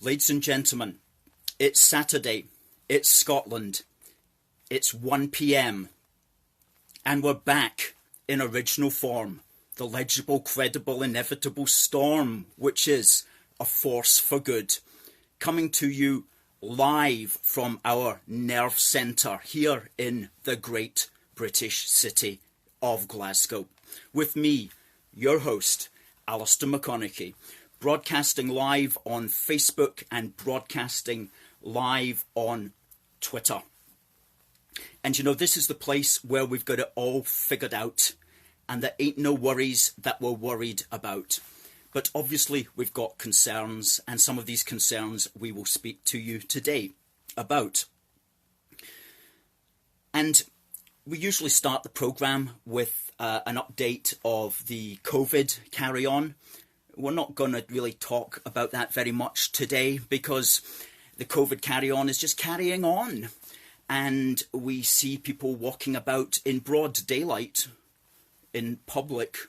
Ladies and gentlemen, it's Saturday, it's Scotland, it's 1 p.m, and we're back in original form, the legible, credible, inevitable storm, which is a force for good, coming to you live from our nerve centre here in the great British city of Glasgow. With me, your host, Alistair McConaughey, broadcasting live on Facebook and broadcasting live on Twitter. And you know, this is the place where we've got it all figured out, and there ain't no worries that we're worried about. But obviously we've got concerns, and some of these concerns we will speak to you today about. And we usually start the programme with an update of the COVID carry-on. We're not going to really talk about that very much today because the COVID carry-on is just carrying on. And we see people walking about in broad daylight in public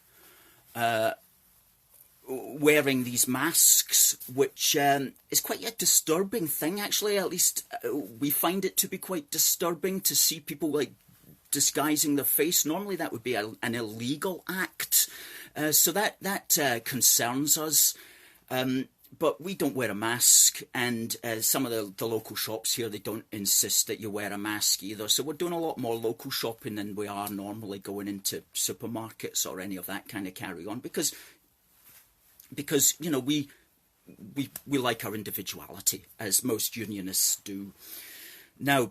wearing these masks, which is quite a disturbing thing, actually. At least we find it to be quite disturbing to see people like disguising their face. Normally that would be an illegal act. So that concerns us. But we don't wear a mask, and some of the local shops here, they don't insist that you wear a mask either. So we're doing a lot more local shopping than we are normally going into supermarkets or any of that kind of carry-on, because you know, we like our individuality, as most unionists do. Now,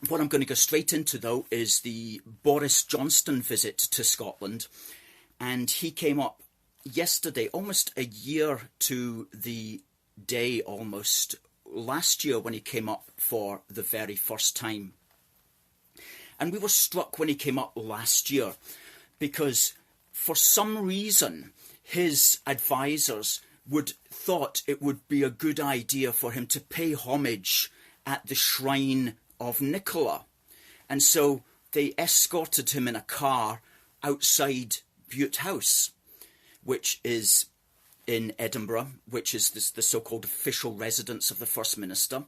what I'm going to go straight into, though, is the Boris Johnson visit to Scotland. And he came up yesterday, almost a year to the day almost, last year when he came up for the very first time. And we were struck when he came up last year because for some reason his advisors thought it would be a good idea for him to pay homage at the shrine of Nicola. And so they escorted him in a car outside Bute House, which is in Edinburgh, which is the so-called official residence of the First Minister.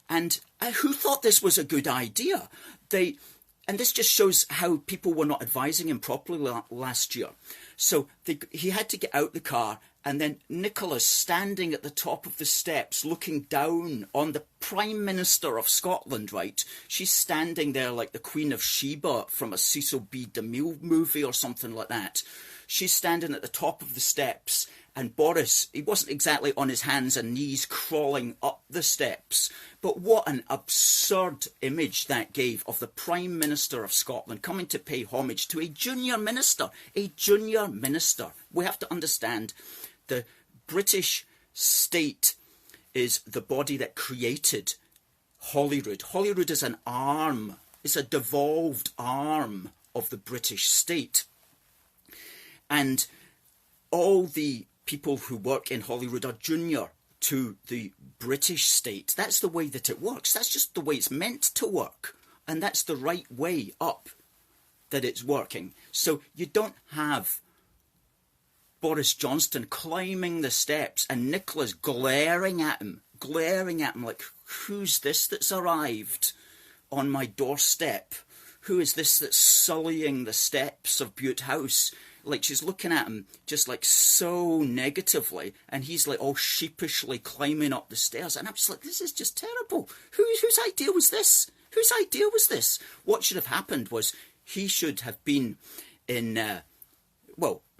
And who thought this was a good idea? And this just shows how people were not advising him properly last year. So he had to get out the car, and then Nicola's standing at the top of the steps looking down on the Prime Minister of Scotland, right? She's standing there like the Queen of Sheba from a Cecil B. DeMille movie or something like that. She's standing at the top of the steps, and Boris, he wasn't exactly on his hands and knees crawling up the steps. But what an absurd image that gave of the Prime Minister of Scotland coming to pay homage to a junior minister. A junior minister. We have to understand the British state is the body that created Holyrood. Holyrood is an arm. It's a devolved arm of the British state. And all the people who work in Holyrood are junior to the British state. That's the way that it works. That's just the way it's meant to work. And that's the right way up that it's working. So you don't have Boris Johnson climbing the steps and Nicola's glaring at him like, who's this that's arrived on my doorstep? Who is this that's sullying the steps of Bute House? Like, she's looking at him just like so negatively, and he's like all sheepishly climbing up the stairs. And I'm just like, this is just terrible. Whose idea was this? Whose idea was this? What should have happened was he should have been in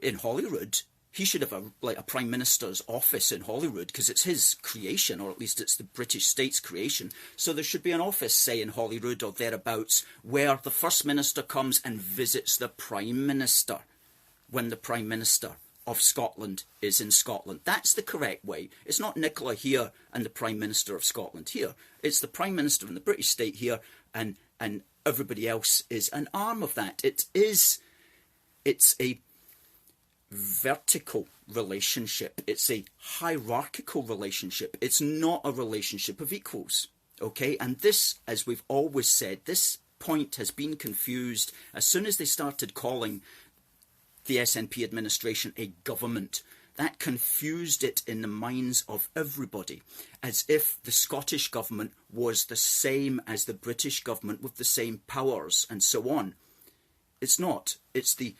Holyrood. He should have a Prime Minister's office in Holyrood because it's his creation, or at least it's the British state's creation. So there should be an office, say, in Holyrood or thereabouts, where the First Minister comes and visits the Prime Minister when the Prime Minister of Scotland is in Scotland. That's the correct way. It's not Nicola here and the Prime Minister of Scotland here. It's the Prime Minister in the British state here, and everybody else is an arm of that. It's a vertical relationship. It's a hierarchical relationship. It's not a relationship of equals. Okay? And this, as we've always said, this point has been confused as soon as they started calling the SNP administration a government. that confused it in the minds of everybody, as if the Scottish government was the same as the British government with the same powers and so on. It's not. It's the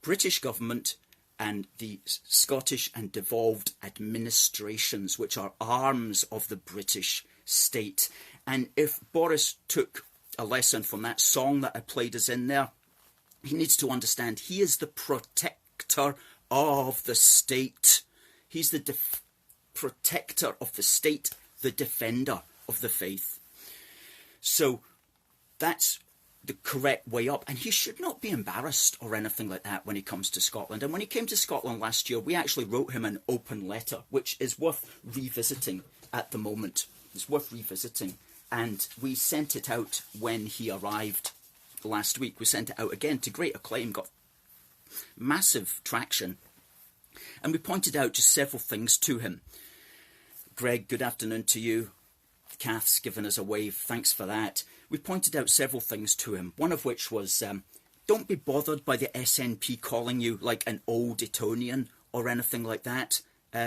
British government and the Scottish and devolved administrations, which are arms of the British state. And if Boris took a lesson from that song that I played us in there, he needs to understand he is the protector of the state. He's the protector of the state, the defender of the faith. So that's the correct way up, and he should not be embarrassed or anything like that when he comes to Scotland. And when he came to Scotland last year, we actually wrote him an open letter, which is worth revisiting at the moment. It's worth revisiting, and we sent it out when he arrived last week. We sent it out again to great acclaim, got massive traction, and we pointed out just several things to him. Greg, good afternoon to you. Kath's given us a wave, thanks for that. We pointed out several things to him, one of which was don't be bothered by the SNP calling you like an old Etonian or anything like that,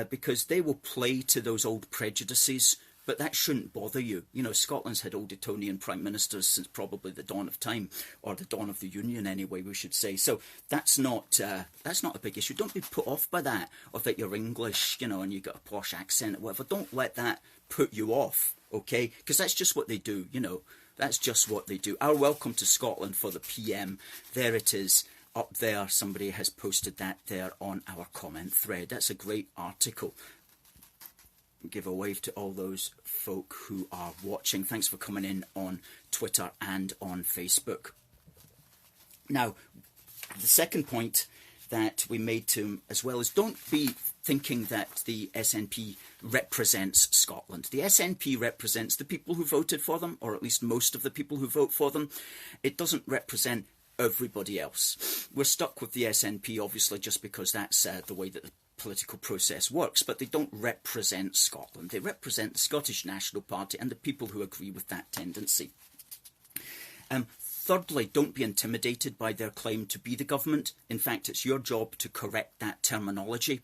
because they will play to those old prejudices, but that shouldn't bother you. You know, Scotland's had old Etonian prime ministers since probably the dawn of time, or the dawn of the Union anyway, we should say. So that's not a big issue. Don't be put off by that, or that you're English, you know, and you got a posh accent or whatever. Don't let that put you off, okay? Because that's just what they do, you know. That's just what they do. Our welcome to Scotland for the PM. There it is, up there. Somebody has posted that there on our comment thread. That's a great article. Give a wave to all those folk who are watching. Thanks for coming in on Twitter and on Facebook. Now, the second point that we made to him as well is don't be thinking that the SNP represents Scotland. The SNP represents the people who voted for them, or at least most of the people who vote for them. It doesn't represent everybody else. We're stuck with the SNP, obviously, just because that's the way that the political process works, but they don't represent Scotland. They represent the Scottish National Party and the people who agree with that tendency. Thirdly, don't be intimidated by their claim to be the government. In fact, it's your job to correct that terminology.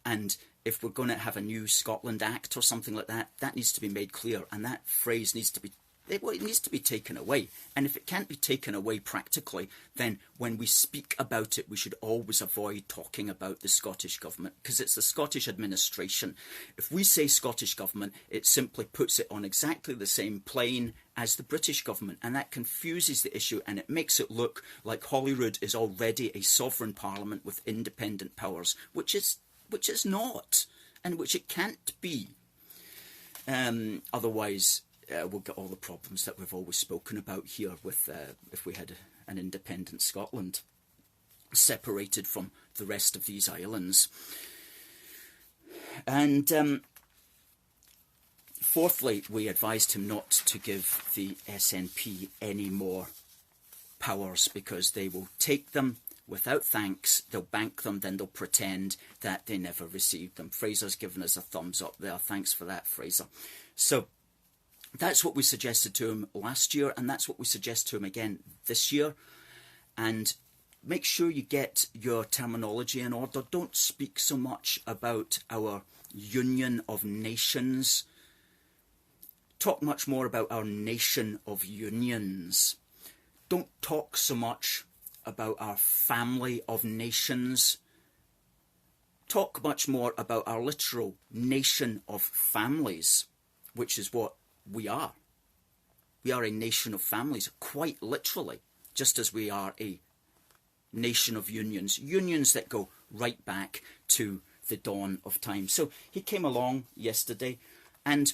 And if we're going to have a new Scotland Act or something like that, that needs to be made clear. And that phrase needs to be, it needs to be taken away. And if it can't be taken away practically, then when we speak about it, we should always avoid talking about the Scottish government, because it's the Scottish administration. If we say Scottish government, it simply puts it on exactly the same plane as the British government, and that confuses the issue, and it makes it look like Holyrood is already a sovereign parliament with independent powers, which is not, and which it can't be. Otherwise, we'll get all the problems that we've always spoken about here with if we had an independent Scotland separated from the rest of these islands. And fourthly, we advised him not to give the SNP any more powers, because they will take them without thanks, they'll bank them, then they'll pretend that they never received them. Fraser's given us a thumbs up there. Thanks for that, Fraser. So that's what we suggested to him last year, and that's what we suggest to him again this year. And make sure you get your terminology in order. Don't speak so much about our union of nations. Talk much more about our nation of unions. Don't talk so much about our family of nations. Talk much more about our literal nation of families, which is what we are. We are a nation of families, quite literally, just as we are a nation of unions. Unions that go right back to the dawn of time. So he came along yesterday, and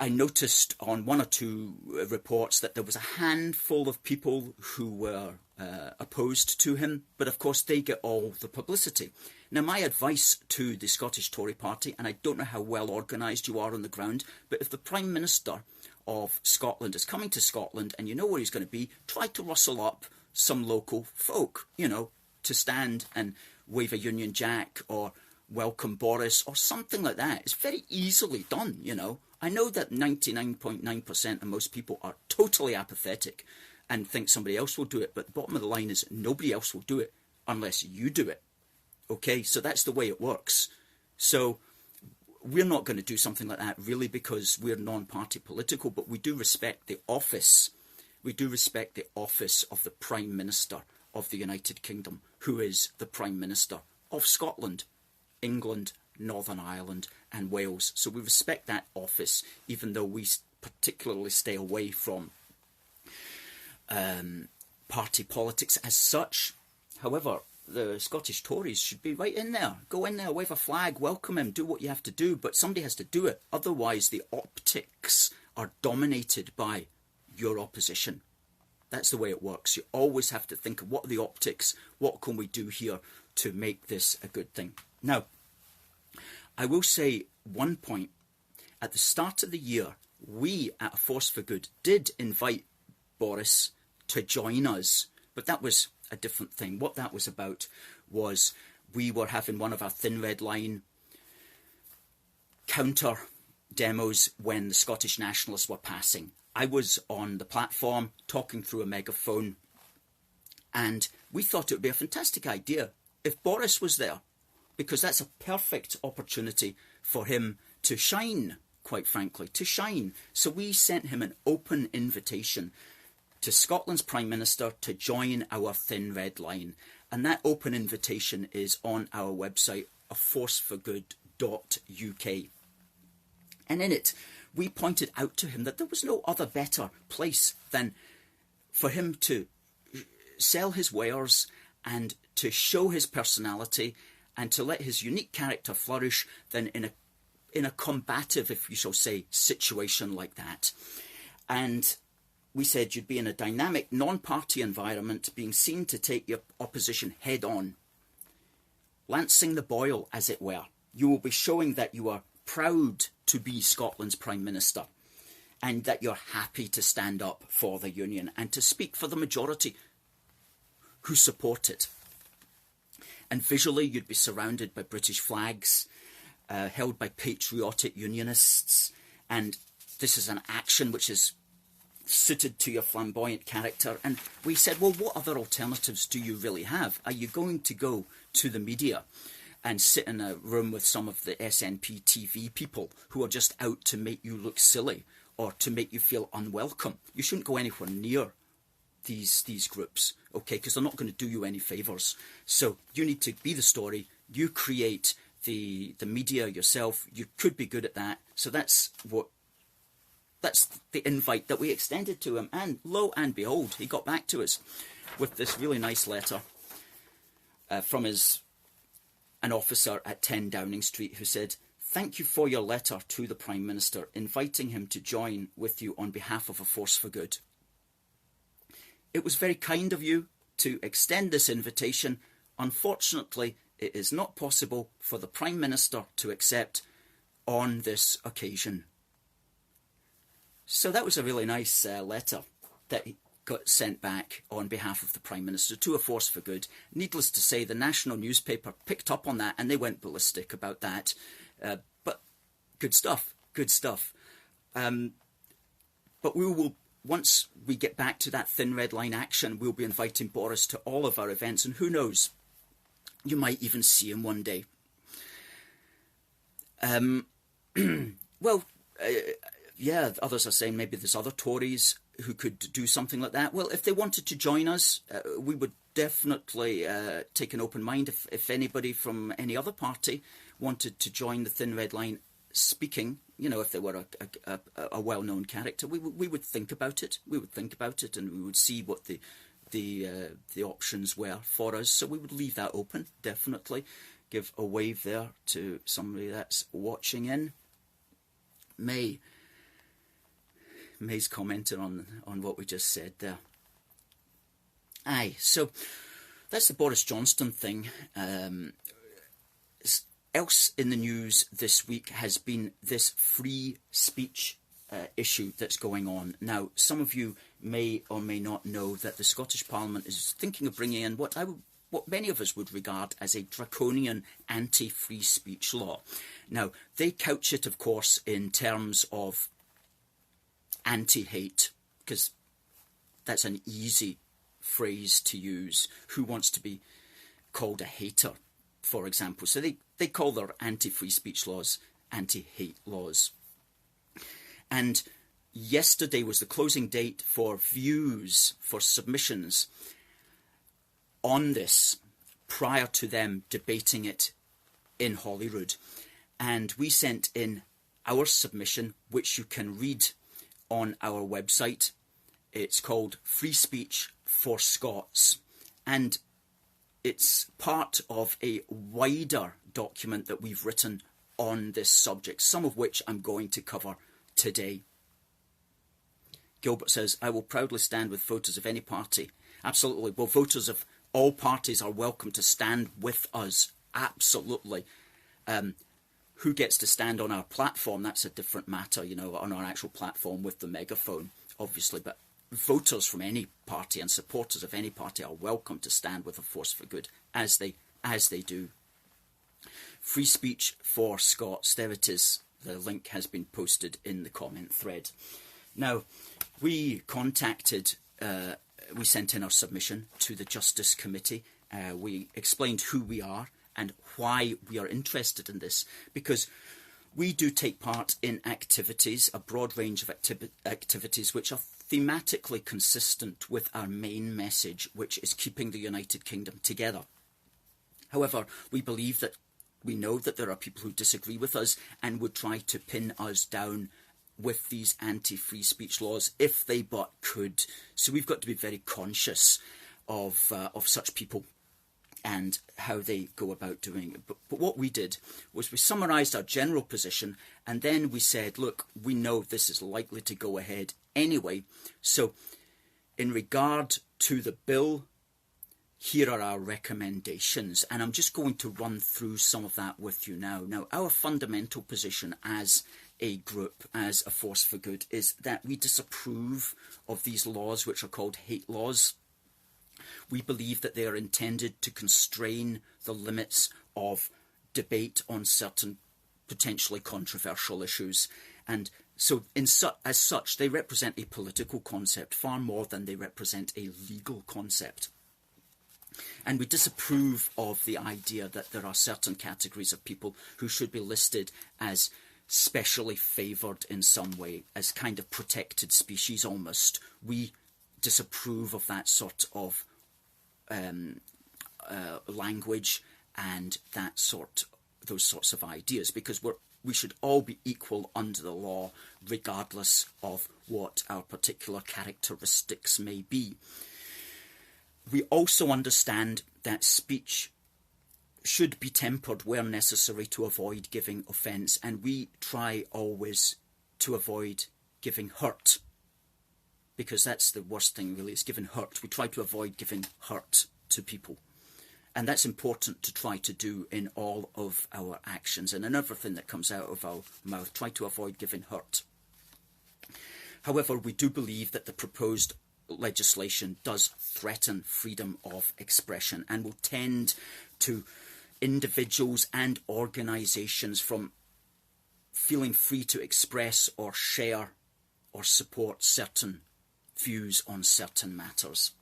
I noticed on one or two reports that there was a handful of people who were opposed to him, but of course they get all the publicity. Now, my advice to the Scottish Tory party, and I don't know how well organised you are on the ground, but if the Prime Minister of Scotland is coming to Scotland and you know where he's going to be, try to rustle up some local folk, you know, to stand and wave a Union Jack or welcome Boris or something like that. It's very easily done, you know. I know that 99.9% of most people are totally apathetic and think somebody else will do it, but the bottom of the line is nobody else will do it unless you do it. Okay, so that's the way it works. So we're not going to do something like that really because we're non-party political, but we do respect the office. We do respect the office of the Prime Minister of the United Kingdom, who is the Prime Minister of Scotland, England, Northern Ireland and Wales. So we respect that office, even though we particularly stay away from party politics as such. However, the Scottish Tories should be right in there. Go in there, wave a flag, welcome him, do what you have to do, but somebody has to do it. Otherwise, the optics are dominated by your opposition. That's the way it works. You always have to think of what are the optics, what can we do here to make this a good thing. Now, I will say one point. At the start of the year, we at A Force for Good did invite Boris to join us, but that was a different thing. What that was about was we were having one of our Thin Red Line counter demos when the Scottish Nationalists were passing. I was on the platform talking through a megaphone, and we thought it would be a fantastic idea if Boris was there, because that's a perfect opportunity for him to shine, quite frankly, to shine. So we sent him an open invitation to Scotland's Prime Minister to join our Thin Red Line. And that open invitation is on our website, aforceforgood.uk. And in it, we pointed out to him that there was no other better place than for him to sell his wares and to show his personality and to let his unique character flourish than in a combative, if you shall say, situation like that. And we said you'd be in a dynamic, non-party environment, being seen to take your opposition head on, lancing the boil, as it were. You will be showing that you are proud to be Scotland's Prime Minister and that you're happy to stand up for the Union and to speak for the majority who support it. And visually, you'd be surrounded by British flags, held by patriotic Unionists, and this is an action which is suited to your flamboyant character. And we said, well, what other alternatives do you really have? Are you going to go to the media and sit in a room with some of the SNP TV people who are just out to make you look silly or to make you feel unwelcome? You shouldn't go anywhere near these groups, okay, because they're not going to do you any favours. So you need to be the story. You create the media yourself. You could be good at that. So that's the invite that we extended to him. And lo and behold, he got back to us with this really nice letter from an officer at 10 Downing Street who said, "Thank you for your letter to the Prime Minister, inviting him to join with you on behalf of A Force for Good. It was very kind of you to extend this invitation. Unfortunately, it is not possible for the Prime Minister to accept on this occasion." So that was a really nice letter that he got sent back on behalf of the Prime Minister to A Force for Good. Needless to say, the national newspaper picked up on that and they went ballistic about that. But good stuff, good stuff. But we will, once we get back to that Thin Red Line action, we'll be inviting Boris to all of our events, and who knows, you might even see him one day. Yeah, others are saying maybe there's other Tories who could do something like that. Well, if they wanted to join us, we would definitely take an open mind. If anybody from any other party wanted to join the Thin Red Line speaking, you know, if they were a well-known character, we would think about it. We would think about it, and we would see what the options were for us. So we would leave that open, definitely. Give a wave there to somebody that's watching in. May's commenting on what we just said there. Aye, so that's the Boris Johnson thing. Else in the news this week has been this free speech issue that's going on. Now, some of you may or may not know that the Scottish Parliament is thinking of bringing in what many of us would regard as a draconian anti-free speech law. Now, they couch it, of course, in terms of anti-hate, because that's an easy phrase to use. Who wants to be called a hater? for example. So they call their anti-free speech laws anti-hate laws. And yesterday was the closing date for views, for submissions on this, prior to them debating it in Holyrood. And we sent in our submission, which you can read on our website. It's called Free Speech for Scots. And it's part of a wider document that we've written on this subject, some of which I'm going to cover today. Gilbert says, I will proudly stand with voters of any party. Absolutely. Well, voters of all parties are welcome to stand with us. Absolutely. Who gets to stand on our platform? That's a different matter, you know, on our actual platform with the megaphone, obviously. But voters from any party and supporters of any party are welcome to stand with a force for good, as they do. Free Speech for Scots. There it is. The link has been posted in the comment thread. Now, we sent in our submission to the Justice Committee. We explained who we are and why we are interested in this, because we do take part in activities, a broad range of activities which are thematically consistent with our main message, which is keeping the United Kingdom together. However, we know that there are people who disagree with us and would try to pin us down with these anti-free speech laws if they but could. So we've got to be very conscious of such people and how they go about doing it. But what we did was we summarised our general position, and then we said, look, we know this is likely to go ahead anyway. So in regard to the bill, here are our recommendations, and I'm just going to run through some of that with you now. Now, our fundamental position as a group, as a force for good, is that we disapprove of these laws, which are called hate laws. We believe that they are intended to constrain the limits of debate on certain potentially controversial issues. And so as such, they represent a political concept far more than they represent a legal concept. And we disapprove of the idea that there are certain categories of people who should be listed as specially favoured in some way, as kind of protected species almost. We disapprove of that sort of language and those sorts of ideas, because we should all be equal under the law, regardless of what our particular characteristics may be. We also understand that speech should be tempered where necessary to avoid giving offence, and we try always to avoid giving hurt, because that's the worst thing really, is giving hurt. We try to avoid giving hurt to people, and that's important to try to do in all of our actions and in everything that comes out of our mouth. Try to avoid giving hurt. However, we do believe that the proposed legislation does threaten freedom of expression and will tend to individuals and organisations from feeling free to express or share or support certain views on certain matters.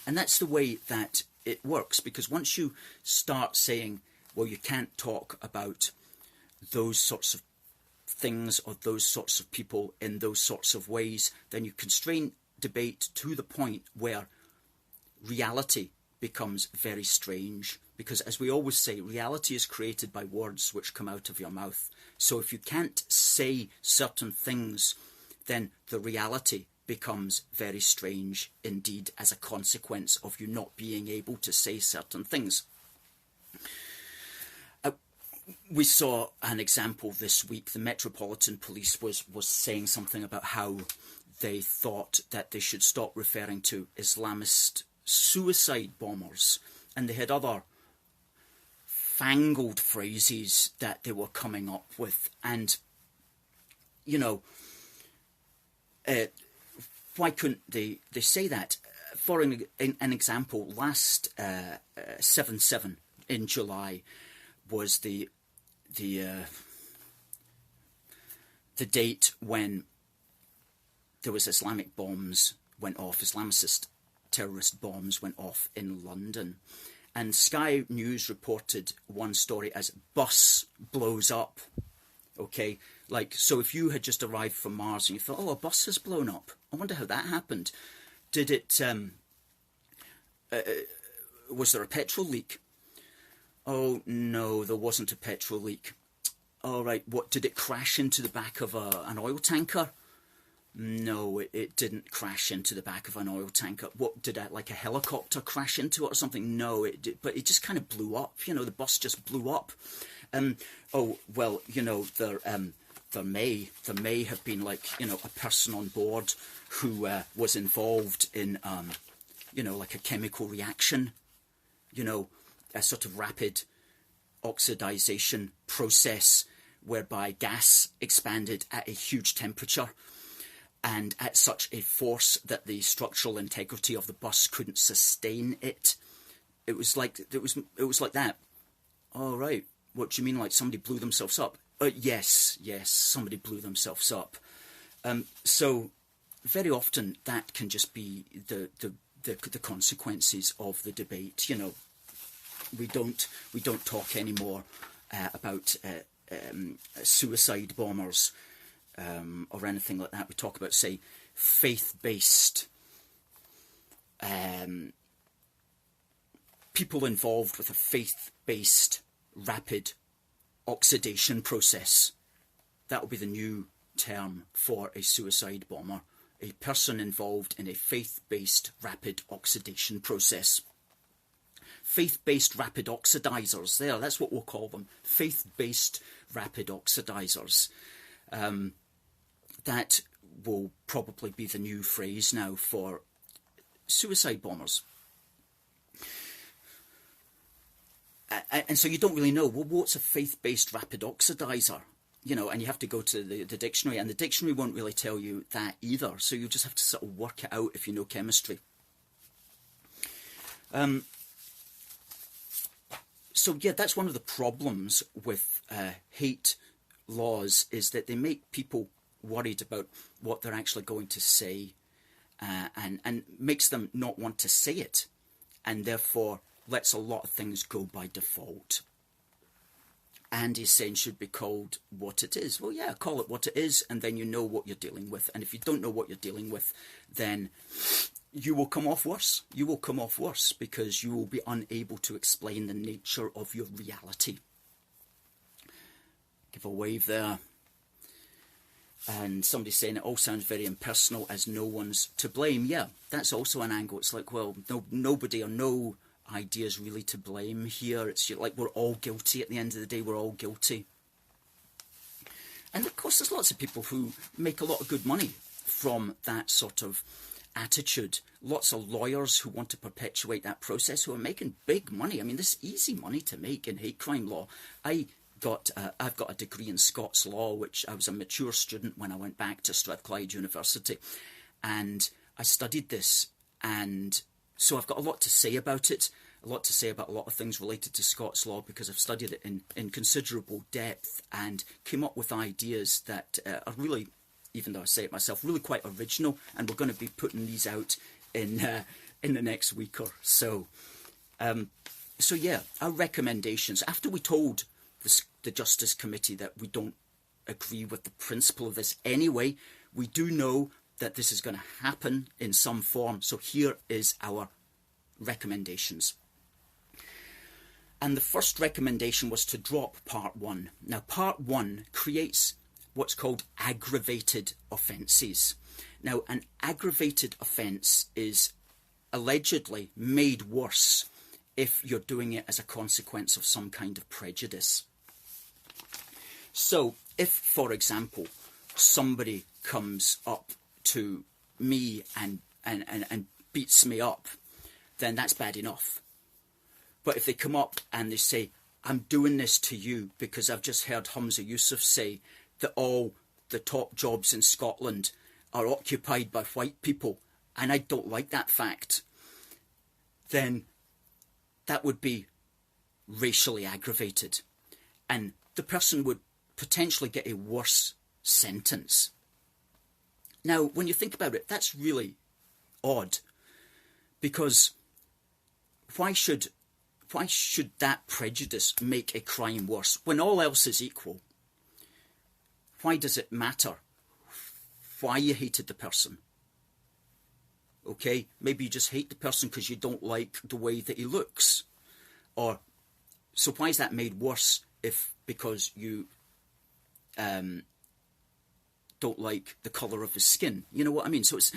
And that's the way that it works, because once you start saying, well, you can't talk about those sorts of things or those sorts of people in those sorts of ways, then you constrain debate to the point where reality becomes very strange. Because as we always say, reality is created by words which come out of your mouth. So if you can't say certain things, then the reality becomes very strange indeed as a consequence of you not being able to say certain things. We saw an example this week. The Metropolitan Police was saying something about how they thought that they should stop referring to Islamist suicide bombers, and they had other fangled phrases that they were coming up with. And, you know, why couldn't they say that? For an example, last 7/7 in July was the date when there was Islamicist terrorist bombs went off in London. And Sky News reported one story as bus blows up. Okay, like, so if you had just arrived from Mars and you thought, oh, a bus has blown up, I wonder how that happened. Did it, was there a petrol leak? Oh, no, there wasn't a petrol leak. All right, what, did it crash into the back of an oil tanker? No, it didn't crash into the back of an oil tanker. What, did like a helicopter crash into it or something? No, but it just kind of blew up. You know, the bus just blew up. Oh, well, you know, there may have been, like, you know, a person on board who was involved in, you know, like a chemical reaction, you know, a sort of rapid oxidization process whereby gas expanded at a huge temperature and at such a force that the structural integrity of the bus couldn't sustain it. It was like that. All right. What do you mean, like somebody blew themselves up? Yes, somebody blew themselves up. So very often that can just be the consequences of the debate. You know, we don't talk anymore about suicide bombers or anything like that. We talk about, say, faith-based people involved with a faith-based rapid oxidation process. That will be the new term for a suicide bomber. A person involved in a faith-based rapid oxidation process. Faith-based rapid oxidizers. There, that's what we'll call them. Faith-based rapid oxidizers. That will probably be the new phrase now for suicide bombers. And so you don't really know, well, what's a faith-based rapid oxidizer? You know, and you have to go to the dictionary, and the dictionary won't really tell you that either. So you just have to sort of work it out if you know chemistry. So yeah, that's one of the problems with hate laws, is that they make people worried about what they're actually going to say, and makes them not want to say it, and therefore lets a lot of things go by default. Anti-sense should be called what it is. Well, yeah, call it what it is, and then you know what you're dealing with. And if you don't know what you're dealing with, then you will come off worse. You will come off worse because you will be unable to explain the nature of your reality. Give a wave there. And somebody's saying it all sounds very impersonal, as no one's to blame. Yeah, that's also an angle. It's like, well, nobody or no idea is really to blame here. It's like we're all guilty at the end of the day. We're all guilty. And of course, there's lots of people who make a lot of good money from that sort of attitude. Lots of lawyers who want to perpetuate that process, who are making big money. I mean, this is easy money to make in hate crime law. I've got a degree in Scots law, which I was a mature student when I went back to Strathclyde University, and I studied this, and so I've got a lot to say about it, a lot to say about a lot of things related to Scots law, because I've studied it in considerable depth and came up with ideas that are really, even though I say it myself, really quite original, and we're going to be putting these out in the next week or so. So yeah, our recommendations, after we told the Justice Committee that we don't agree with the principle of this anyway, we do know that this is going to happen in some form. So here is our recommendations. And the first recommendation was to drop Part 1. Now, Part 1 creates what's called aggravated offences. Now, an aggravated offence is allegedly made worse if you're doing it as a consequence of some kind of prejudice. So, if, for example, somebody comes up to me and beats me up, then that's bad enough. But if they come up and they say, I'm doing this to you because I've just heard Humza Yousaf say that all the top jobs in Scotland are occupied by white people, and I don't like that fact, then that would be racially aggravated. And the person would potentially get a worse sentence. Now, when you think about it, that's really odd, because why should why should that prejudice make a crime worse? When all else is equal, why does it matter why you hated the person? Okay, maybe you just hate the person because you don't like the way that he looks. Or, so why is that made worse because you don't like the colour of his skin? You know what I mean? So it's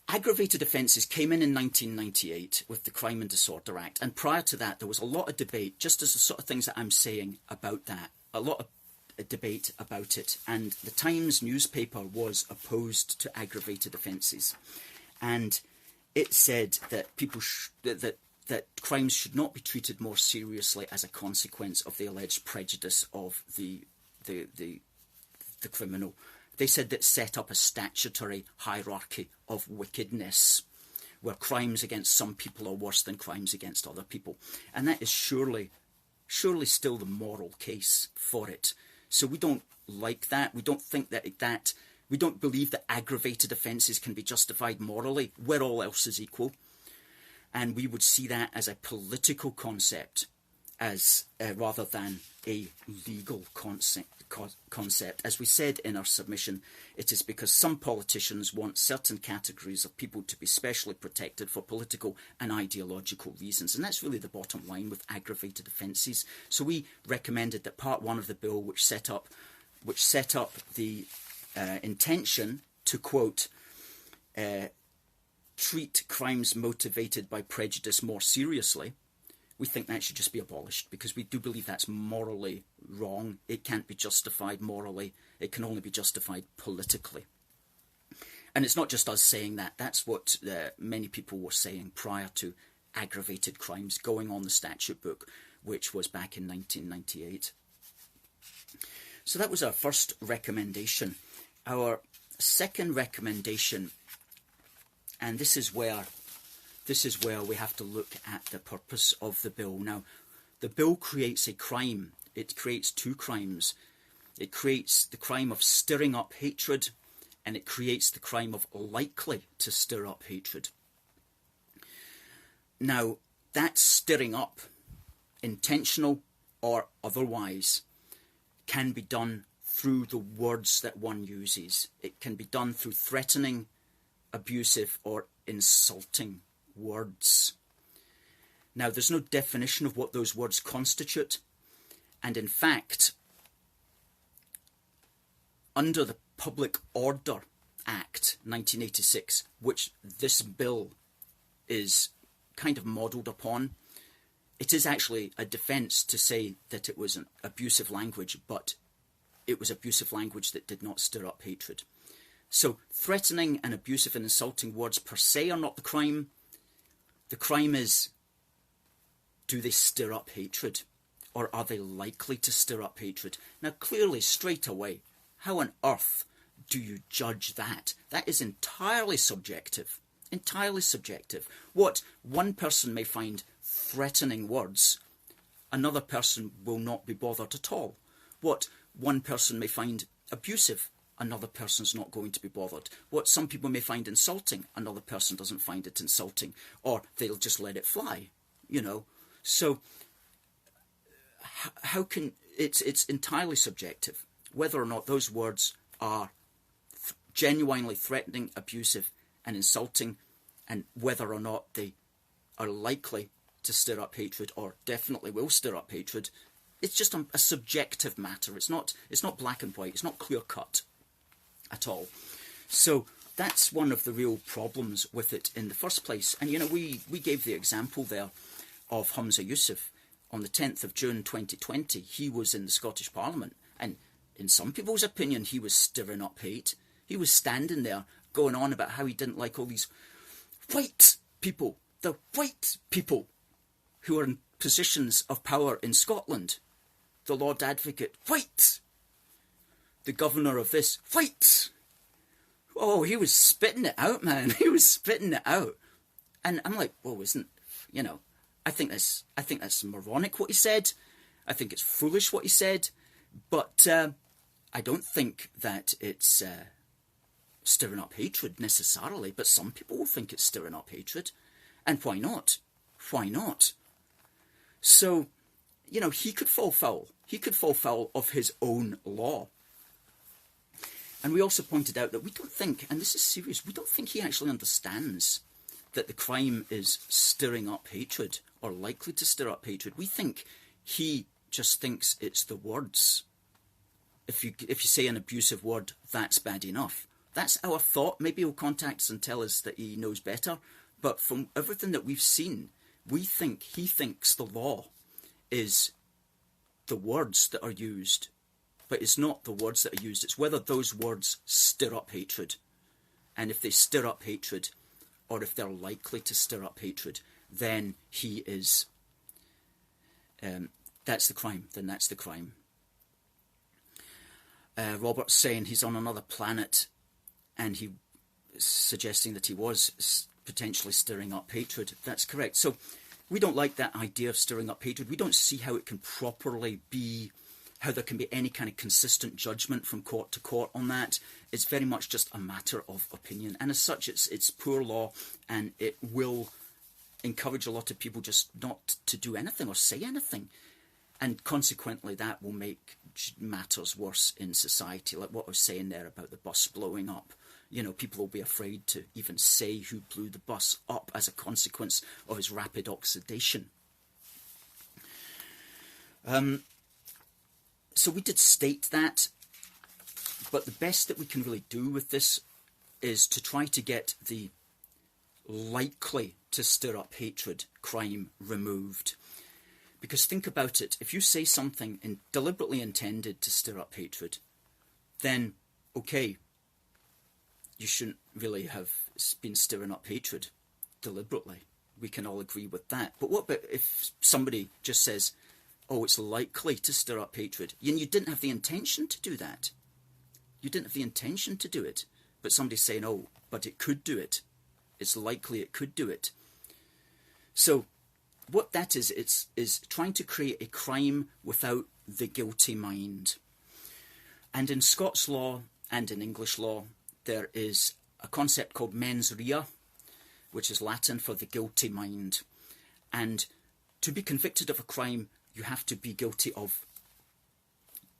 aggravated offences came in 1998 with the Crime and Disorder Act, and prior to that there was a lot of debate, just as the sort of things that I'm saying about that, a lot of debate about it, and the Times newspaper was opposed to aggravated offences, and it said that people that crimes should not be treated more seriously as a consequence of the alleged prejudice of the criminal. They said that set up a statutory hierarchy of wickedness, where crimes against some people are worse than crimes against other people. And that is surely still the moral case for it. So we don't like that. We don't think that we don't believe that aggravated offences can be justified morally where all else is equal. And we would see that as a political concept, as rather than a legal concept. As we said in our submission, it is because some politicians want certain categories of people to be specially protected for political and ideological reasons. And that's really the bottom line with aggravated offences. So we recommended that Part 1 of the bill, which set up the intention to, quote, treat crimes motivated by prejudice more seriously, we think that should just be abolished, because we do believe that's morally wrong. It can't be justified morally. It can only be justified politically. And it's not just us saying that. That's what many people were saying prior to aggravated crimes going on the statute book, which was back in 1998. So that was our first recommendation. Our second recommendation, and this is where we have to look at the purpose of the bill. Now, the bill creates a crime. It creates two crimes. It creates the crime of stirring up hatred, and it creates the crime of likely to stir up hatred. Now, that stirring up, intentional or otherwise, can be done through the words that one uses. It can be done through threatening, abusive, or insulting words. Now, there's no definition of what those words constitute, and in fact, under the Public Order Act 1986, which this bill is kind of modelled upon, it is actually a defence to say that it was an abusive language, but it was abusive language that did not stir up hatred. So threatening and abusive and insulting words per se are not the crime. The crime is, do they stir up hatred, or are they likely to stir up hatred? Now, clearly, straight away, how on earth do you judge that? That is entirely subjective. Entirely subjective. What one person may find threatening words, another person will not be bothered at all. What one person may find abusive, another person's not going to be bothered. What some people may find insulting, another person doesn't find it insulting, or they'll just let it fly, you know. So how can it's entirely subjective whether or not those words are genuinely threatening, abusive, and insulting, and whether or not they are likely to stir up hatred or definitely will stir up hatred. It's just a subjective matter. It's not black and white. It's not clear cut at all. So that's one of the real problems with it in the first place. And, you know, we gave the example there of Humza Yousaf. On the 10th of June 2020, he was in the Scottish Parliament, and in some people's opinion, he was stirring up hate. He was standing there going on about how he didn't like all these white people, the white people who are in positions of power in Scotland. The Lord Advocate, white. The governor of this, white. Oh, he was spitting it out, man. He was spitting it out. And I'm like, well, I think that's moronic what he said. I think it's foolish what he said. But I don't think that it's stirring up hatred necessarily. But some people will think it's stirring up hatred. And why not? Why not? So, he could fall foul. He could fall foul of his own law. And we also pointed out that we don't think, and this is serious, we don't think he actually understands that the crime is stirring up hatred or likely to stir up hatred. We think he just thinks it's the words. If you say an abusive word, that's bad enough. That's our thought. Maybe he'll contact us and tell us that he knows better. But from everything that we've seen, he thinks the law is the words that are used. But it's not the words that are used. It's whether those words stir up hatred. And if they stir up hatred, or if they're likely to stir up hatred, then he is... that's the crime. Then that's the crime. Robert's saying he's on another planet, and he suggesting that he was potentially stirring up hatred. That's correct. So we don't like that idea of stirring up hatred. We don't see how it can properly be, how there can be any kind of consistent judgment from court to court on that. It's very much just a matter of opinion. And as such, it's poor law, and it will encourage a lot of people just not to do anything or say anything. And consequently, that will make matters worse in society, like what I was saying there about the bus blowing up. People will be afraid to even say who blew the bus up as a consequence of his rapid oxidation. So we did state that, but the best that we can really do with this is to try to get the likely to stir up hatred crime removed. Because think about it, if you say something deliberately intended to stir up hatred, then, okay, you shouldn't really have been stirring up hatred deliberately. We can all agree with that. But what about if somebody just says, oh, it's likely to stir up hatred, and you didn't have the intention to do that? You didn't have the intention to do it, but somebody's saying, oh, but it could do it. It's likely it could do it. So what that is trying to create a crime without the guilty mind. And in Scots law and in English law, there is a concept called mens rea, which is Latin for the guilty mind. And to be convicted of a crime, you have to be guilty of...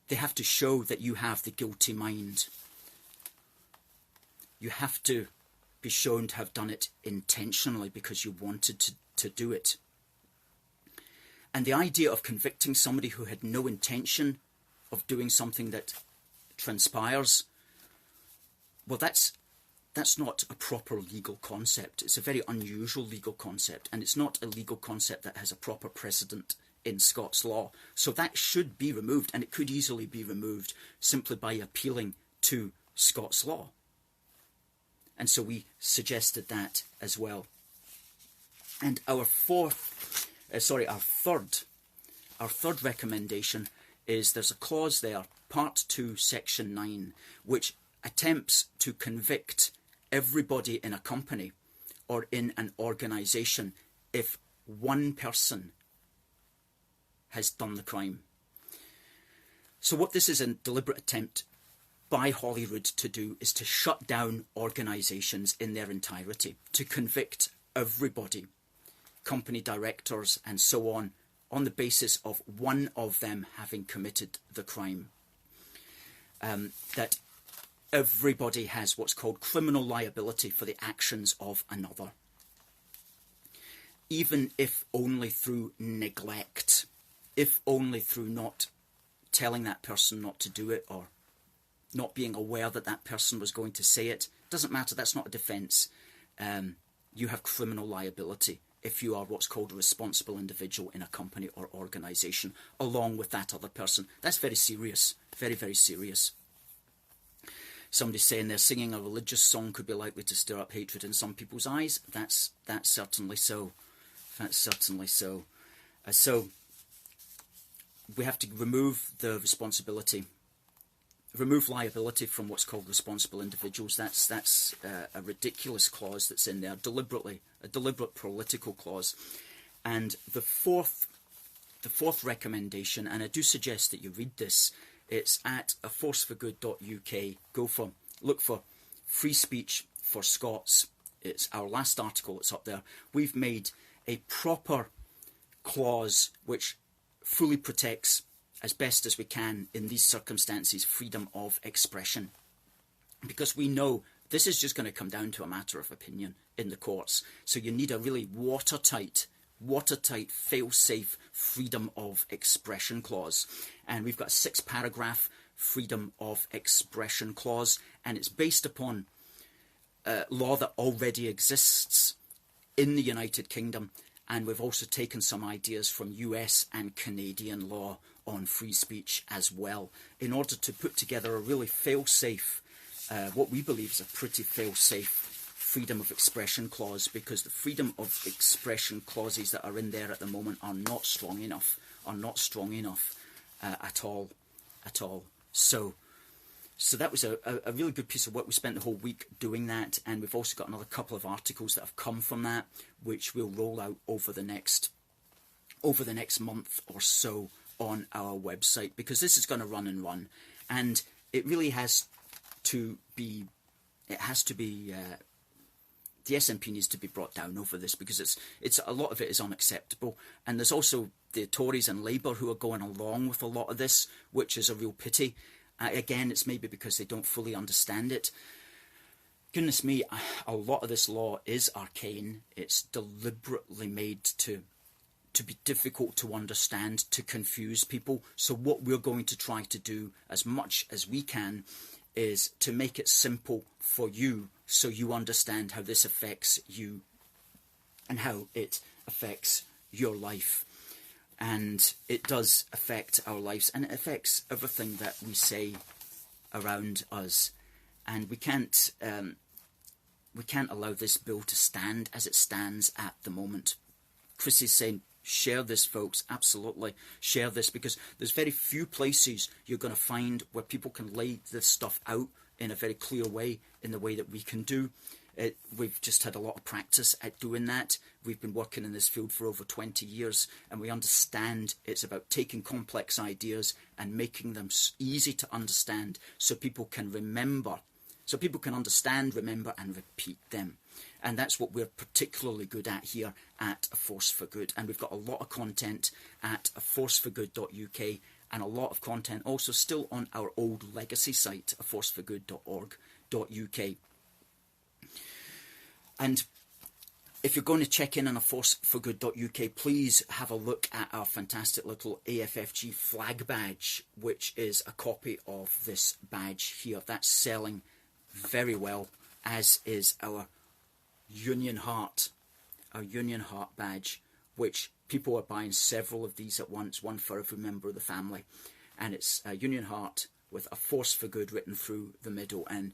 They have to show that you have the guilty mind. You have to be shown to have done it intentionally because you wanted to do it. And the idea of convicting somebody who had no intention of doing something that transpires, well, that's not a proper legal concept. It's a very unusual legal concept, and it's not a legal concept that has a proper precedent in Scots law. So that should be removed, and it could easily be removed simply by appealing to Scots law. And so we suggested that as well. And our third recommendation is there's a clause there, Part 2, Section 9, which attempts to convict everybody in a company or in an organisation if one person has done the crime. So what this is a deliberate attempt by Holyrood to do is to shut down organisations in their entirety, to convict everybody, company directors and so on the basis of one of them having committed the crime. That everybody has what's called criminal liability for the actions of another, even if only through neglect, if only through not telling that person not to do it or not being aware that that person was going to say it. Doesn't matter, that's not a defence. You have criminal liability if you are what's called a responsible individual in a company or organisation, along with that other person. That's very serious, very, very serious. Somebody's saying they're singing a religious song could be likely to stir up hatred in some people's eyes. That's certainly so. That's certainly so. So we have to remove the responsibility, remove liability from what's called responsible individuals. That's a ridiculous clause that's in there, deliberately, a deliberate political clause. And the fourth recommendation, and I do suggest that you read this, it's at aforceforgood.uk. Look for Free Speech for Scots. It's our last article, it's up there. We've made a proper clause which fully protects, as best as we can in these circumstances, freedom of expression. Because we know this is just going to come down to a matter of opinion in the courts. So you need a really watertight, fail-safe freedom of expression clause. And we've got a 6-paragraph freedom of expression clause, and it's based upon law that already exists in the United Kingdom. And we've also taken some ideas from US and Canadian law on free speech as well, in order to put together a really fail-safe, what we believe is a pretty fail-safe freedom of expression clause, because the freedom of expression clauses that are in there at the moment are not strong enough, at all. So that was a really good piece of work. We spent the whole week doing that, and we've also got another couple of articles that have come from that, which we'll roll out over the next month or so on our website, because this is going to run and run, and it really has to be. The SNP needs to be brought down over this, because it's a lot of it is unacceptable, and there's also the Tories and Labour who are going along with a lot of this, which is a real pity. Again, it's maybe because they don't fully understand it. Goodness me, a lot of this law is arcane. It's deliberately made to be difficult to understand, to confuse people. So what we're going to try to do as much as we can is to make it simple for you, so you understand how this affects you and how it affects your life. And it does affect our lives, and it affects everything that we say around us. And we can't allow this bill to stand as it stands at the moment. Chris is saying, share this, folks. Absolutely share this, because there's very few places you're going to find where people can lay this stuff out in a very clear way, in the way that we can do. We've just had a lot of practice at doing that. We've been working in this field for over 20 years, and we understand it's about taking complex ideas and making them easy to understand, so people can remember, so people can understand, remember, and repeat them. And that's what we're particularly good at here at A Force for Good. And we've got a lot of content at aforceforgood.uk, and a lot of content also still on our old legacy site, aforceforgood.org.uk. And if you're going to check in on aforceforgood.uk, please have a look at our fantastic little AFFG flag badge, which is a copy of this badge here. That's selling very well, as is our Union Heart badge, which people are buying several of these at once, one for every member of the family. And it's a Union Heart with A Force for Good written through the middle. And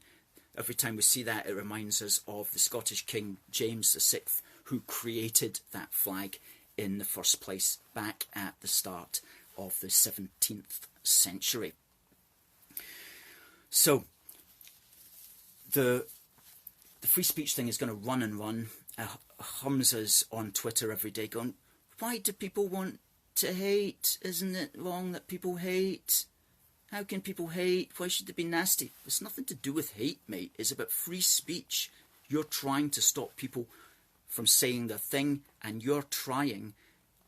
every time we see that, it reminds us of the Scottish King James VI, who created that flag in the first place back at the start of the 17th century. So the free speech thing is going to run and run. Humza's on Twitter every day going, why do people want to hate? Isn't it wrong that people hate? How can people hate? Why should they be nasty? It's nothing to do with hate, mate. It's about free speech. You're trying to stop people from saying their thing, and you're trying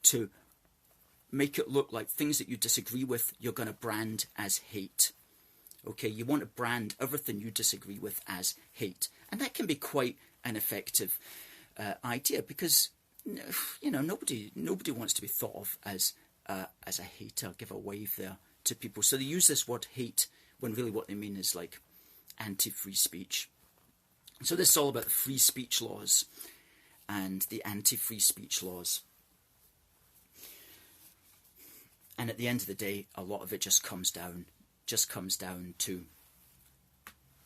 to make it look like things that you disagree with, you're going to brand as hate. Okay, you want to brand everything you disagree with as hate. And that can be quite an effective idea, because, you know, nobody wants to be thought of as a hater. Give a wave there to people. So they use this word hate when really what they mean is like anti-free speech. So this is all about the free speech laws and the anti-free speech laws. And at the end of the day, a lot of it just comes down to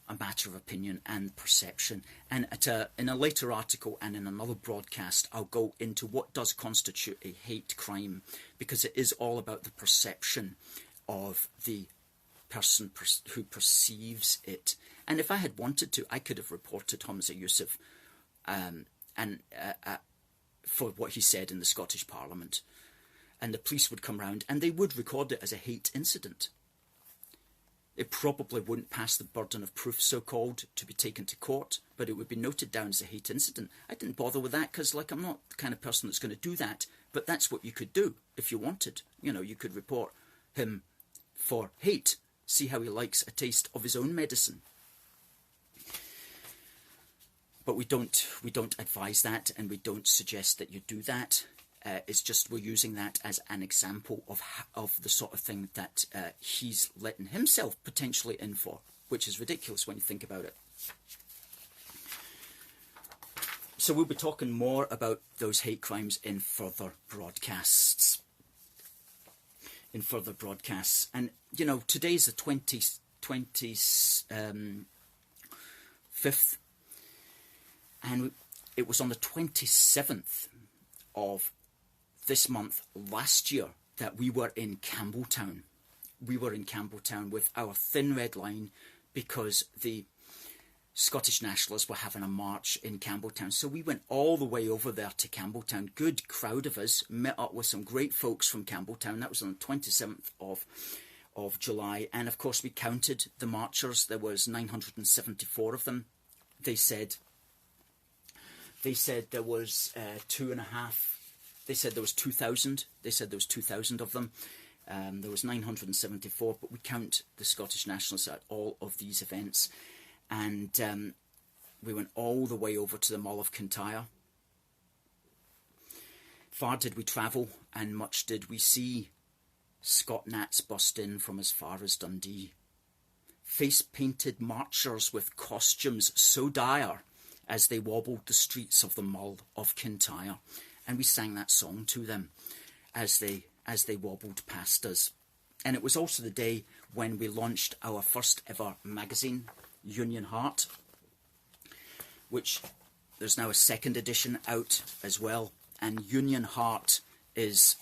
a matter of opinion and perception. And in a later article and in another broadcast, I'll go into what does constitute a hate crime, because it is all about the perception of the person who perceives it. And if I had wanted to, I could have reported Humza Yousaf for what he said in the Scottish Parliament. And the police would come round and they would record it as a hate incident. It probably wouldn't pass the burden of proof, so-called, to be taken to court, but it would be noted down as a hate incident. I didn't bother with that because, I'm not the kind of person that's going to do that, but that's what you could do if you wanted. You could report him for hate, see how he likes a taste of his own medicine. But we don't advise that, and we don't suggest that you do that. It's just we're using that as an example of the sort of thing that he's letting himself potentially in for, which is ridiculous when you think about it. So we'll be talking more about those hate crimes in further broadcasts. And today's the 25th, and it was on the 27th of this month last year that we were in Campbelltown. We were in Campbelltown with our thin red line because the Scottish Nationalists were having a march in Campbelltown. So we went all the way over there to Campbelltown. Good crowd of us. Met up with some great folks from Campbelltown. That was on the 27th of July. And of course we counted the marchers. There was 974 of them. They said there was 2,500. They said there was 2,000. They said there was 2,000 of them. There was 974, but we count the Scottish Nationalists at all of these events. And we went all the way over to the Mull of Kintyre. Far did we travel, and much did we see. Scot Nats bust in from as far as Dundee. Face-painted marchers with costumes so dire as they wobbled the streets of the Mull of Kintyre. And we sang that song to them as they wobbled past us. And it was also the day when we launched our first ever magazine, Union Heart, which there's now a second edition out as well. And Union Heart is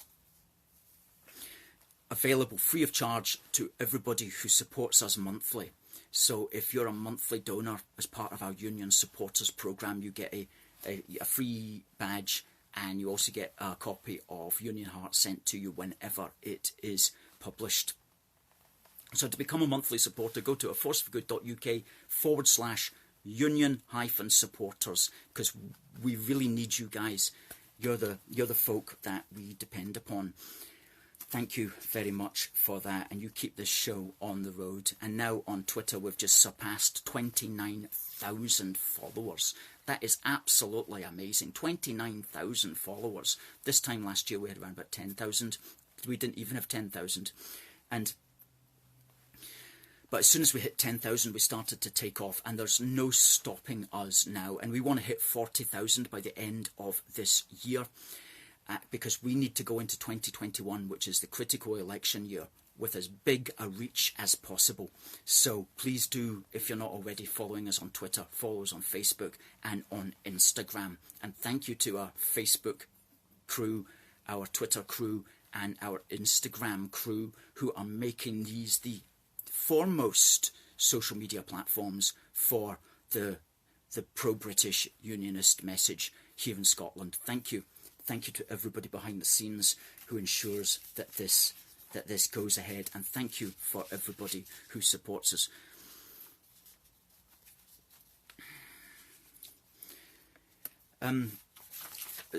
available free of charge to everybody who supports us monthly. So if you're a monthly donor as part of our Union Supporters Programme, you get a free badge, and you also get a copy of Union Heart sent to you whenever it is published. So to become a monthly supporter, go to aforceforgood.uk/union-supporters, because we really need you guys. You're the folk that we depend upon. Thank you very much for that, and you keep this show on the road. And now on Twitter, we've just surpassed 29,000 followers. That is absolutely amazing. 29,000 followers. This time last year we had around about 10,000. We didn't even have 10,000. But as soon as we hit 10,000, we started to take off, and there's no stopping us now. And we want to hit 40,000 by the end of this year, because we need to go into 2021, which is the critical election year, with as big a reach as possible. So please do, if you're not already following us on Twitter, follow us on Facebook and on Instagram. And thank you to our Facebook crew, our Twitter crew, and our Instagram crew, who are making these the foremost social media platforms for the pro-British unionist message here in Scotland. Thank you. Thank you to everybody behind the scenes who ensures that this goes ahead, and thank you for everybody who supports us.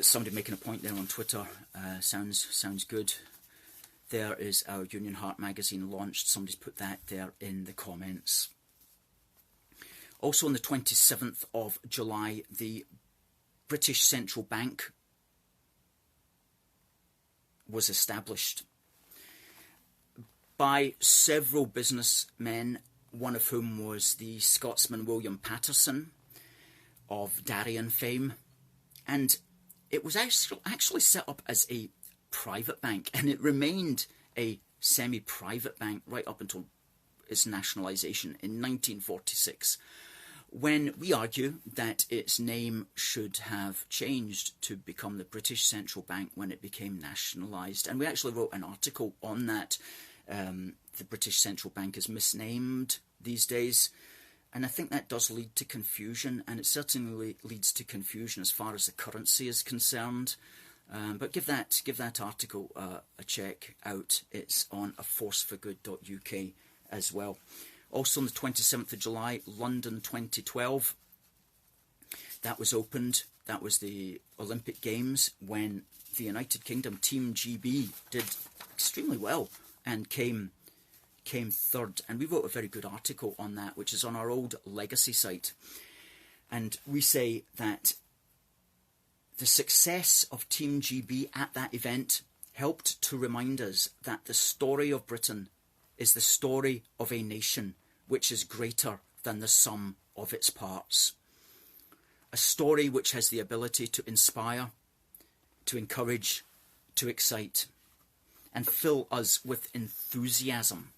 Somebody making a point there on Twitter. Sounds good. There is our Union Heart magazine launched. Somebody's put that there in the comments. Also on the 27th of July, the British Central Bank was established by several businessmen, one of whom was the Scotsman William Patterson of Darien fame. And it was actually set up as a private bank, and it remained a semi-private bank right up until its nationalisation in 1946, when we argue that its name should have changed to become the British Central Bank when it became nationalised. And we actually wrote an article on that. The British Central Bank is misnamed these days, and I think that does lead to confusion, and it certainly leads to confusion as far as the currency is concerned. But give that article a check out. It's on aforceforgood.uk as well. Also on the 27th of July, London 2012, that was opened. That was the Olympic Games when the United Kingdom, Team GB, did extremely well and came third. And we wrote a very good article on that, which is on our old legacy site. And we say that the success of Team GB at that event helped to remind us that the story of Britain is the story of a nation which is greater than the sum of its parts. A story which has the ability to inspire, to encourage, to excite, and fill us with enthusiasm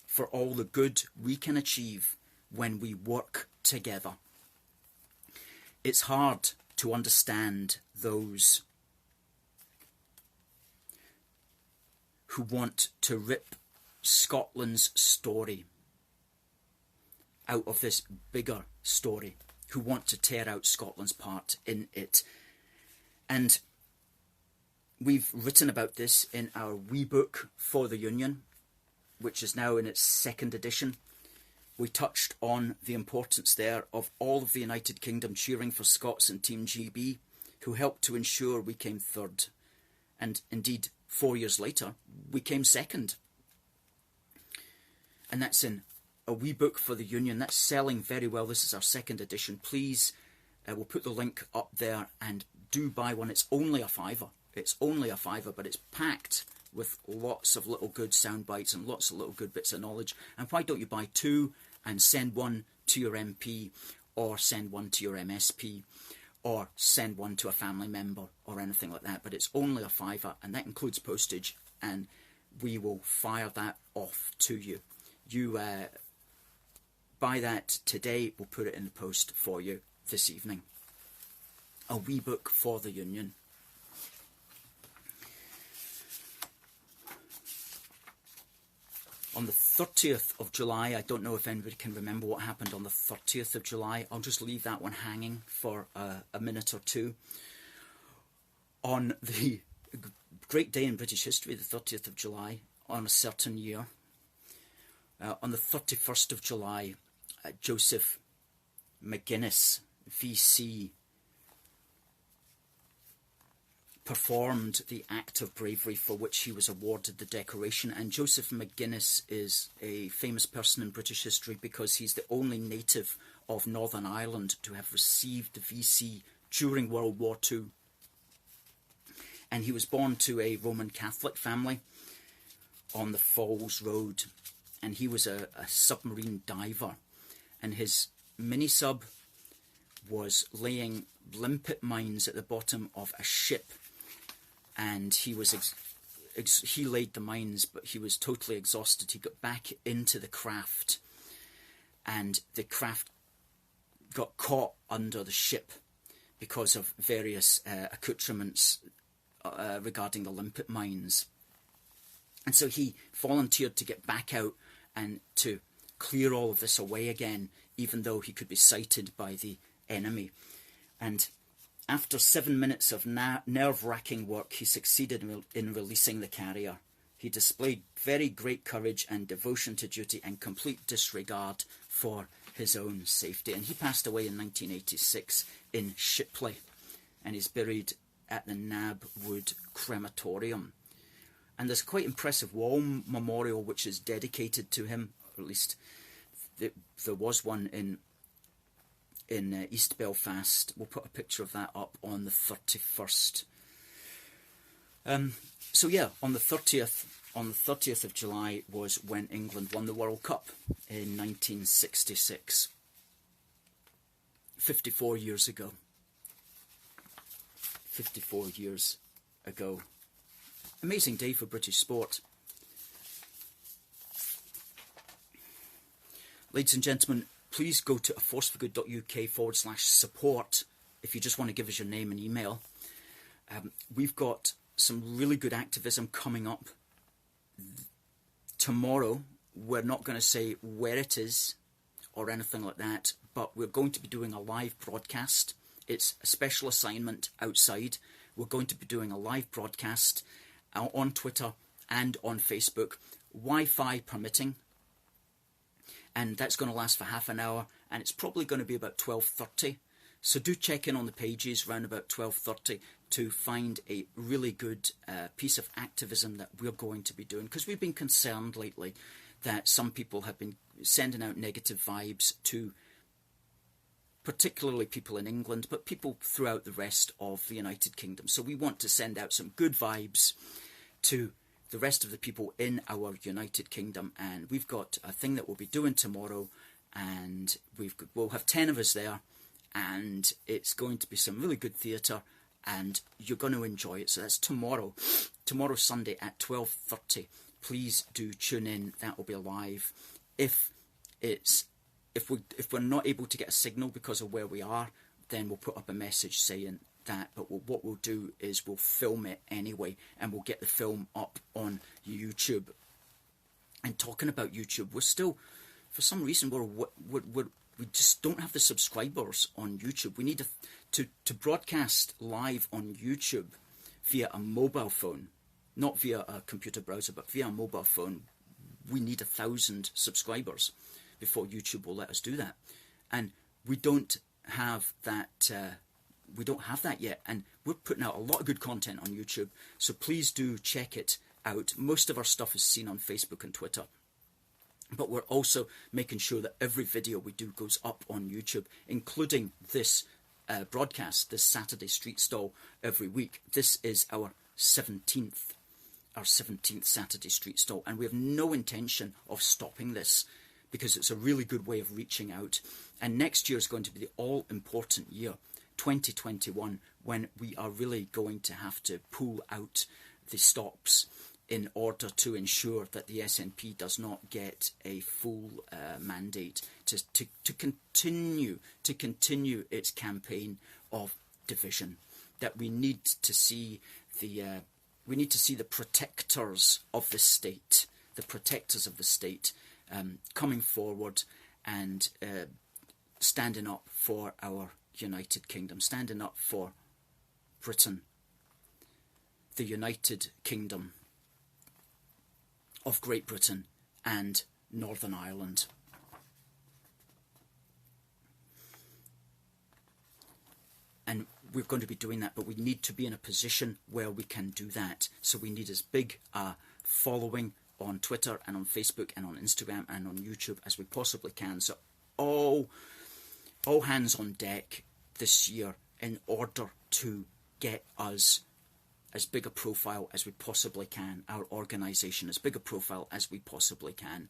for all the good we can achieve when we work together. It's hard to understand those who want to rip Scotland's story out of this bigger story, who want to tear out Scotland's part in it. And we've written about this in our wee book for the Union, which is now in its 2nd edition. We touched on the importance there of all of the United Kingdom cheering for Scots and Team GB, who helped to ensure we came third. And indeed, 4 years later, we came second. And that's in a wee book for the Union. That's selling very well. This is our 2nd edition. Please, we'll put the link up there and do buy one. It's only a £5. It's only a £5, but it's packed with lots of little good sound bites and lots of little good bits of knowledge. And why don't you buy 2 and send one to your MP, or send one to your MSP, or send one to a family member or anything like that. But it's only a £5, and that includes postage, and we will fire that off to you. You buy that today, we'll put it in the post for you this evening. A wee book for the Union. On the 30th of July, I don't know if anybody can remember what happened on the 30th of July. I'll just leave that one hanging for a minute or two. On the great day in British history, the 30th of July, on a certain year, on the 31st of July, Joseph Mcginnis, VC, performed the act of bravery for which he was awarded the decoration. And Joseph Mcginnis is a famous person in British history because he's the only native of Northern Ireland to have received the VC during World War II. And he was born to a Roman Catholic family on the Falls Road. And he was a submarine diver. And his mini-sub was laying limpet mines at the bottom of a ship. And he was he laid the mines, but he was totally exhausted. He got back into the craft, and the craft got caught under the ship because of various accoutrements regarding the limpet mines. And so he volunteered to get back out and to clear all of this away again, even though he could be sighted by the enemy. And after 7 minutes of nerve-wracking work, he succeeded in releasing the carrier. He displayed very great courage and devotion to duty and complete disregard for his own safety. And he passed away in 1986 in Shipley, and is buried at the Nab Wood Crematorium. And there's a quite impressive wall memorial which is dedicated to him, or at least there was one in East Belfast. We'll put a picture of that up on the 31st. So yeah, on the 30th of July was when England won the World Cup in 1966. 54 years ago. 54 years ago. Amazing day for British sport. Ladies and gentlemen, please go to aforceforgood.uk/support if you just want to give us your name and email. We've got some really good activism coming up. Tomorrow, we're not going to say where it is or anything like that, but we're going to be doing a live broadcast. It's a special assignment outside. We're going to be doing a live broadcast on Twitter and on Facebook, Wi-Fi permitting. and that's going to last for half an hour, and it's probably going to be about 12:30. So do check in on the pages around about 12:30 to find a really good piece of activism that we're going to be doing, because we've been concerned lately that some people have been sending out negative vibes to particularly people in England, but people throughout the rest of the United Kingdom. So we want to send out some good vibes to the rest of the people in our United Kingdom, and we've got a thing that we'll be doing tomorrow, and we'll have 10 of us there, and it's going to be some really good theatre, and you're going to enjoy it. So that's tomorrow Sunday at 12:30. Please do tune in. That will be live. If we're not able to get a signal because of where we are, then we'll put up a message saying that. But what we'll do is we'll film it anyway, and we'll get the film up on YouTube. And talking about YouTube, we're still, for some reason, we just don't have the subscribers on YouTube. We need to broadcast live on YouTube via a mobile phone, not via a computer browser, but via a mobile phone. We need 1,000 subscribers before YouTube will let us do that, and we don't have that. We don't have that yet, and we're putting out a lot of good content on YouTube. So please do check it out. Most of our stuff is seen on Facebook and Twitter, but we're also making sure that every video we do goes up on YouTube, including this broadcast, this Saturday street stall every week. This is our 17th Saturday street stall, and we have no intention of stopping this, because it's a really good way of reaching out. And next year is going to be the all-important year, 2021, when we are really going to have to pull out the stops in order to ensure that the SNP does not get a full mandate to continue its campaign of division. That we need to see the protectors of the state, coming forward and standing up for our United Kingdom, standing up for Britain, the United Kingdom of Great Britain and Northern Ireland. And we're going to be doing that, but we need to be in a position where we can do that. So we need as big a following on Twitter and on Facebook and on Instagram and on YouTube as we possibly can. So all hands on deck this year in order to get us as big a profile as we possibly can, our organisation as big a profile as we possibly can.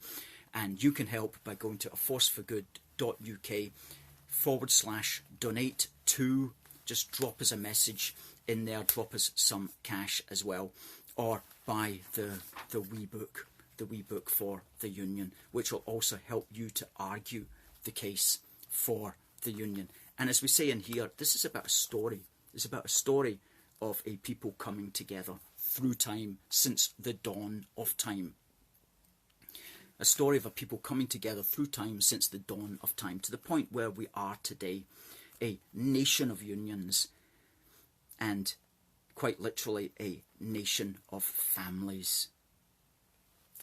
And you can help by going to aforceforgood.uk/donate to. Just drop us a message in there, drop us some cash as well, or buy the wee book for the union, which will also help you to argue the case for the union. And as we say in here, this is about a story. It's about a story of a people coming together through time, since the dawn of time. A story of a people coming together through time since the dawn of time, to the point where we are today, a nation of unions, and quite literally a nation of families.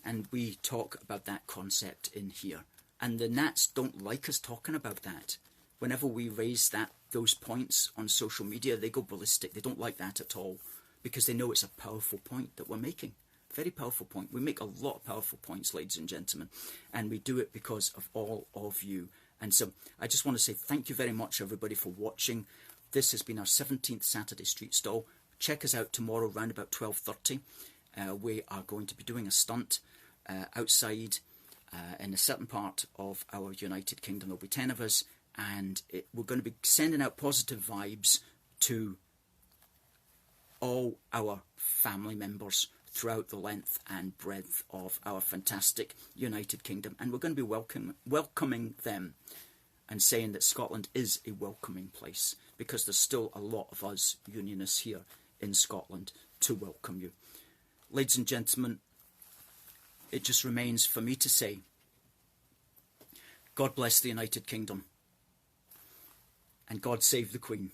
And we talk about that concept in here. And the Nats don't like us talking about that. Whenever we raise those points on social media, they go ballistic. They don't like that at all, because they know it's a powerful point that we're making. Very powerful point. We make a lot of powerful points, ladies and gentlemen, and we do it because of all of you. And so I just want to say thank you very much, everybody, for watching. This has been our 17th Saturday street stall. Check us out tomorrow around about 12:30. We are going to be doing a stunt outside in a certain part of our United Kingdom. There'll be 10 of us, and we're going to be sending out positive vibes to all our family members throughout the length and breadth of our fantastic United Kingdom. And we're going to be welcoming them and saying that Scotland is a welcoming place, because there's still a lot of us unionists here in Scotland to welcome you. Ladies and gentlemen, it just remains for me to say, God bless the United Kingdom, and God save the Queen.